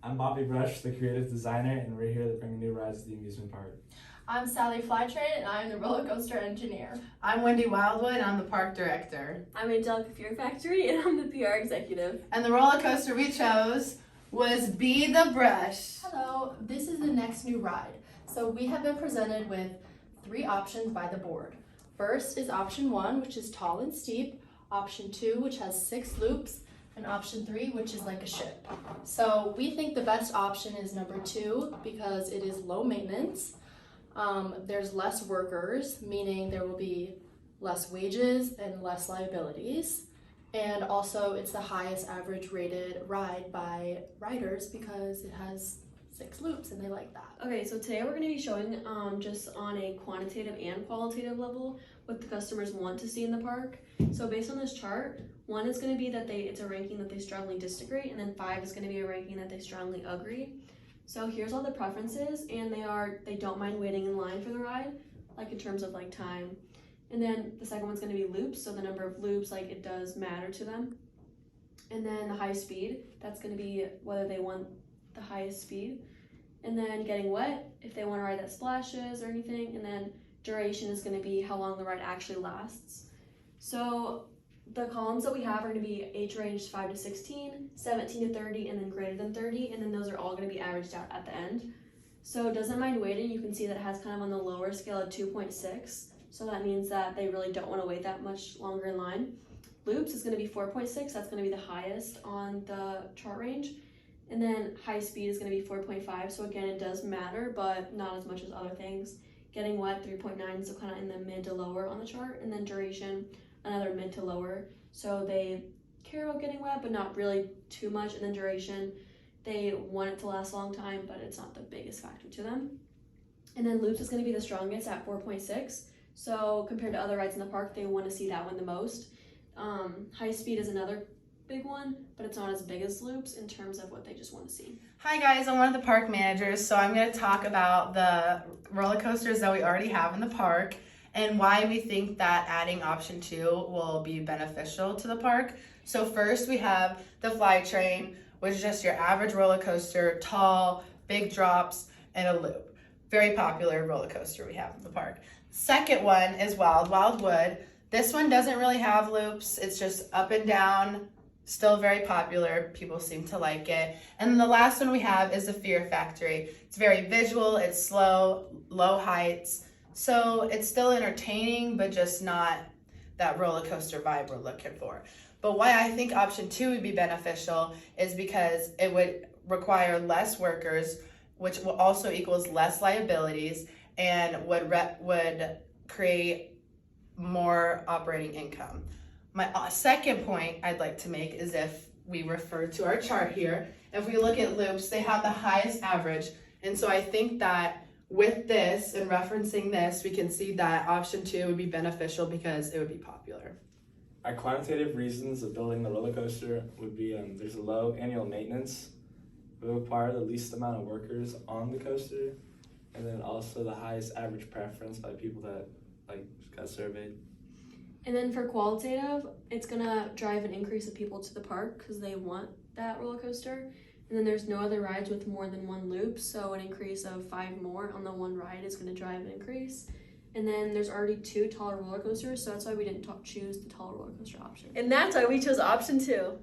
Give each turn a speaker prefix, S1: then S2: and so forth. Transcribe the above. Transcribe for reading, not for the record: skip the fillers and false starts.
S1: I'm Bobby Brush, the creative designer, and we're here to bring new rides to the amusement park.
S2: I'm Sally Flytrain, and I'm the roller coaster engineer.
S3: I'm Wendy Wildwood, I'm the park director.
S4: I'm Angelica Fear Factory, and I'm the PR executive.
S3: And the roller coaster we chose was Be the Brush.
S2: Hello, this is the next new ride. So we have been presented with 3 options by the board. First is option 1, which is tall and steep, option 2, which has 6 loops, and option 3, which is like a ship. So we think the best option is number 2 because it is low maintenance. There's less workers, meaning there will be less wages and less liabilities. And also it's the highest average rated ride by riders because it has 6 loops and they like that.
S4: Okay, so today we're going to be showing just on a quantitative and qualitative level what the customers want to see in the park. So based on this chart, 1 is going to be that it's a ranking that they strongly disagree, and then 5 is going to be a ranking that they strongly agree. So here's all the preferences, and they don't mind waiting in line for the ride, like in terms of like time. And then the second one's going to be loops, so the number of loops, like it does matter to them. And then the high speed, that's going to be whether they want the highest speed. And then getting wet, if they want to ride that splashes or anything. And then duration is going to be how long the ride actually lasts. So the columns that we have are going to be age range 5 to 16, 17 to 30, and then greater than 30. And then those are all going to be averaged out at the end. So doesn't mind waiting, you can see that it has kind of on the lower scale of 2.6. So that means that they really don't want to wait that much longer in line. Loops is going to be 4.6. That's going to be the highest on the chart range. And then high speed is going to be 4.5. So again, it does matter, but not as much as other things. Getting wet, 3.9, so kind of in the mid to lower on the chart. And then duration, another mid to lower. So they care about getting wet, but not really too much. And then duration, they want it to last a long time, but it's not the biggest factor to them. And then loops is going to be the strongest at 4.6. So compared to other rides in the park, they want to see that one the most. High speed is another big one, but it's not as big as loops in terms of what they just want to see.
S3: Hi guys, I'm one of the park managers, so I'm going to talk about the roller coasters that we already have in the park and why we think that adding option 2 will be beneficial to the park. So first we have the Fly Train, which is just your average roller coaster, tall, big drops, and a loop. Very popular roller coaster we have in the park. Second one is Wildwood. This one doesn't really have loops. It's just up and down, still very popular. People seem to like it. And then the last one we have is the Fear Factory. It's very visual, it's slow, low heights. So it's still entertaining, but just not that roller coaster vibe we're looking for. But why I think option 2 would be beneficial is because it would require less workers, which will also equals less liabilities, and would create more operating income. My second point I'd like to make is if we refer to our chart here, if we look at loops, they have the highest average. And so I think that with this and referencing this, we can see that option 2 would be beneficial because it would be popular.
S1: Our quantitative reasons of building the roller coaster would be there's a low annual maintenance, we require the least amount of workers on the coaster, and then also the highest average preference by people that got surveyed.
S4: And then for qualitative, it's going to drive an increase of people to the park because they want that roller coaster. And then there's no other rides with more than 1 loop, so an increase of 5 more on the one ride is going to drive an increase. And then there's already 2 taller roller coasters, so that's why we didn't choose the taller roller coaster option.
S2: And that's why we chose option 2.